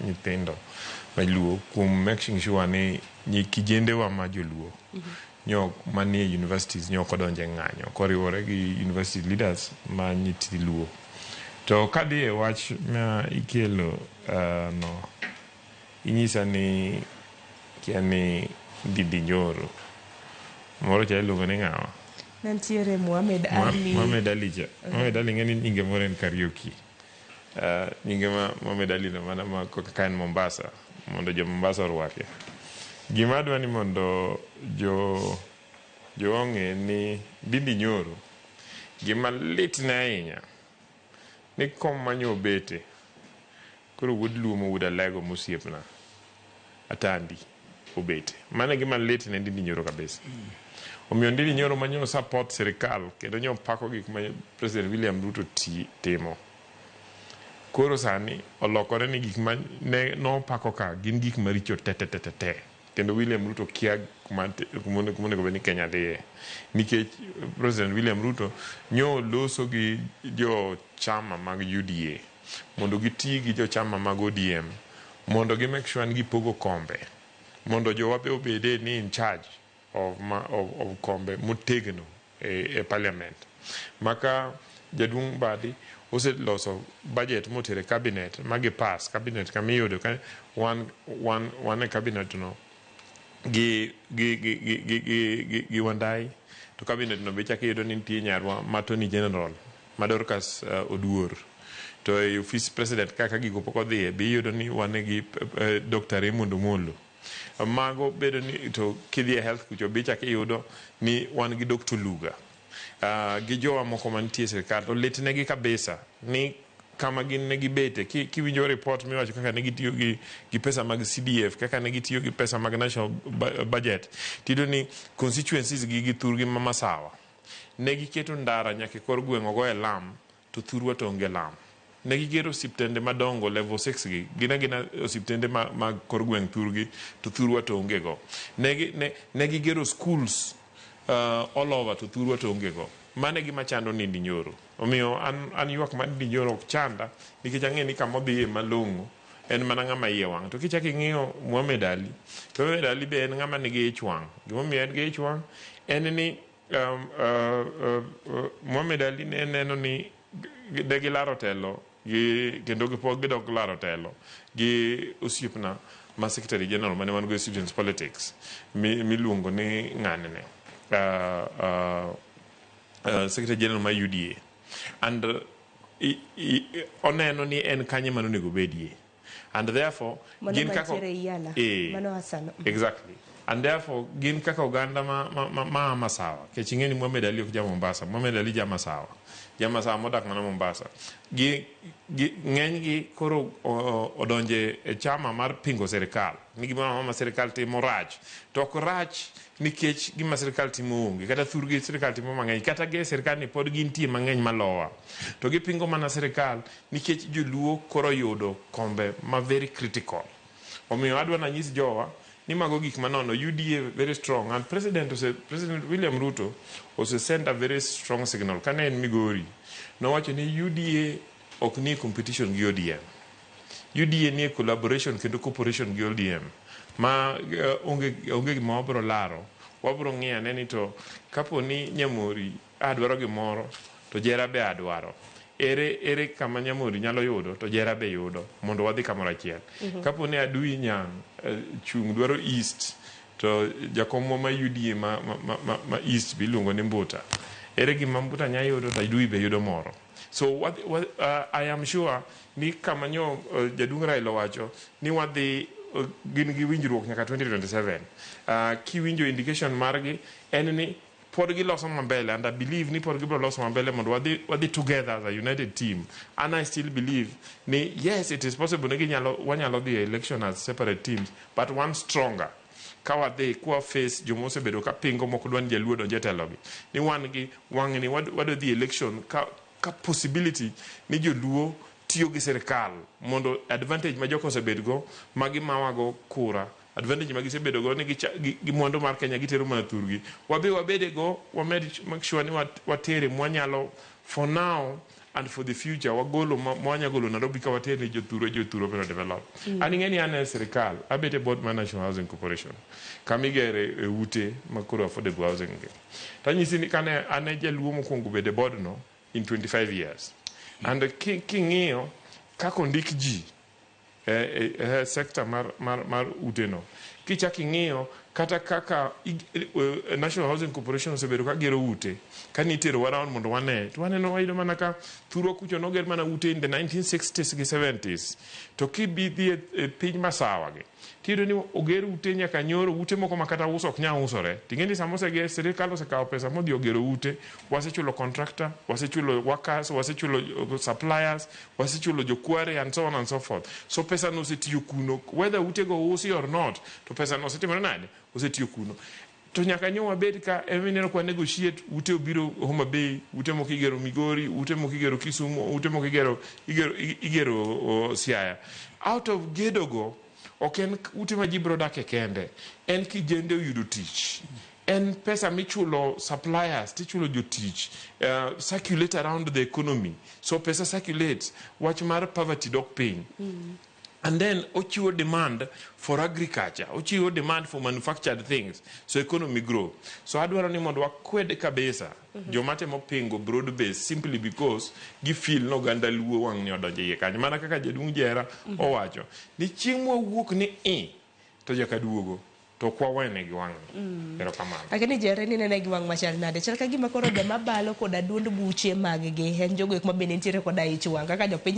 nyithindo maluo kuom making sure ni kijendewa ma joluo nyok manie universities nyok odonje ng'anyo koriwore gi university leaders ma nyithi luo. To kadhi e wach ma ikelo no inyisa ni kiani Ndindi Nyoro moro cha iluongo ni ng'awa nantiere Mohamed Ali. Mohamed Ali cha Mohamed Ali ng'eni nyinge moro en Kariuki. Nyinge ma Mohamed Ali no mana ma ka en Mombasa mondo jo Mombasa orwake. Gima adwa ni mondo jo ong'e ni Ndindi Nyoro gima litna ahinya ni kom manyo bete koro wuod luo wuod alego mosiepna atandi obete mana gima litna Ndindi Nyoro kabisa. Omiyo Ndindi Nyoro manyo support serikal kendo nyo pako gik ma President William Ruto timo. Koro sani olokore ni gik ma ne no pako ka gin gik maricho te kendo William Ruto kia kumone go beni Kenya dhiye nikech President William Ruto nyo loso gi jo chama mag UDA mondo giti gi jo chama mag ODM mondo gi make sure ni pogo kombe mondo jo wape obede ni in charge of kombe motegno e parliament maka jadung badi ose loso budget motere cabinet magi pass cabinet kamiyudo ka one cabinet no gi Wandai to cabinet no be chake yudo ni nitie nyarwa matoni general Madorcas Oduor to e office president kaka gigo pok odhiye be yudo ni wane gi Dr. Raymond Omolo mago bedo ni to kidhi health kucho be chake yudo ni wan gi Dr. Luga gi jowa moko mantie serikal to litnegi kabisa ni kama gin ne gibete kiwinjo report miwacho kaka ne gitiyo gi pesa mag CDF kaka ne gitiyo gi pesa mag national budget tido ni constituencies gi thurgi Masawa ne giketo ndara nyaka kor gweng'o go e Lam to thurwa to onge Lam ne gigero osiptende madongo level 6 gina osiptende mag kor gweng' thurgi to thurwa to onge go ne gigero schools all over to thurwa to onge go mane gima chando Ndindi Nyoro. Omiyo an ywak ma Ndindi Nyoro ok chanda nikech ang'e ni kama odhiye malong'o en mana ng'ama iye wang'. To kichaki ng'iyo Mohamed Ali, to Mohamed Ali be en ng'ama nigi ich wang'. Gimomiyo en gi ich wang' en ni Mohamed Ali ne neno ni de gilaro telo kendo gipok gidok laro telo gi osiepna ma Secretary General mane wan go Students Politics miluongo ni ng'anene Secretary General ma UDA and oneno ni en kanye manonego bedie and therefore gin kako exactly and therefore gin kaka oganda ma Masawa kech ing'eni Mohamed Ali ok ja Mombasa Mohamed Ali ja Masawa modak mana Mombasa ng'eny gi koro odonje e chama mar pingo serikal ni gima ma serikal timo rach to ok rach nikech gima serikal timo onge kata thurgi serikal timo mang'eny kata ge serikal ni pod gintie mang'eny malowa to gipingo mana serikal nikech joluo koro yudo kombe ma very critical. Omiyo adwa na nyis jowa ni mago gik manono UDA very strong and President William Ruto also sent a very strong signal kane en Migori nowacho ni UDA ok ni competition gi ODM. UDA ni collaboration kendo cooperation gi ODM ma onge gima wabro laro wabro ng'iya ne ni to kapo ni Nyamori adwaro gimoro to Jera be adwaro ere kama Nyamori nyalo yudo to Jera be yudo mondo wadhi kamoro achiel. Kapo ni Adui Nyang' chung dwaro east to jakomwa ma UDA ma east biluongo ni Mbuta ere gima Mbuta nya yudo to Adui be yudo moro. So I am sure ni kama nyo jadung Raila wacho ni wadhi gin gi winjruok nyaka 2027 kiwinjo indication margi en ni pod giloso mambele and I believe ni pod gibro loso mambele mondo wadhi together as a united team and I still believe ni yes it is possible ni wanyalo dhi election as separate teams but one stronger kawa de kwa face jomose bedo ka pingo moko dwan jaluo donje telogi ni wan gi wang ni wado dhi election ka possibility ni joluo tiyo gi serikal mondo advantage ma joko osebedgo magi mawago kura advantage ma gisebedo go ni gi mondo mar Kenya gitero mana thurgi wabede go wamed make sure ni watere mwanyalo for now and for the future wagolo mwanya golo Nairobi ka watene joturo pero develop ani ngeni ane serikal abete board man National Housing Corporation kamigere ute makuro affordable housing tanyisi ni kane ane jaluo mokwongo bede board no in 25 years and king'iyo kako ndik ji sector mar ute no kichaki ng'iyo kata kaka National Housing Corporation osebedo ka gero ute kanitero around mondo wane to waneno wayudo mana ka thuro kucho noger mana ute in the 1960s gi 70s to kibidhi piny masawa gi tiyudo ni oger ute nyaka nyoro ute moko makata uso ok nya usore ting'eni samose ge sirikal osekawo pesa modhi ogero ute wasechulo contractor wasechulo workers wasechulo suppliers wasechulo jokware and so on and so forth so pesa no osetiyo kuno whether ute go usi or not to pesa no osetimore nade osetiyo kuno to nyaka nyo wabed ka emineno kwa negotiate ute obiro Homa Bay ute moko igero Migori ute moko igero Kisumu ute moko igero Siaya out of gedogo oken ute ma ji brodake kende en kijende yudo tich en pesa michulo suppliers tichulo jotich circulate around the economy so pesa circulates wach mar poverty dok piny and then ochiwo demand for agriculture ochiwo demand for manufactured things so economy grow so adwaro ni mondo wakwede kabisa jomatemo pingo broad base simply because gi feel no ganda luo wang' ni odonje iye kanyo mana kaka jaduong' Jera owacho ni chieng' mwawuok ni to jaka duogo to kwa wene gi wang' erokamano lakini Jera ni nene gi wang' machal nade chal ka gima koro joma balo koda duond buche mag gi en jogo ek mabende nitiere koda ich wang' kaka jopiny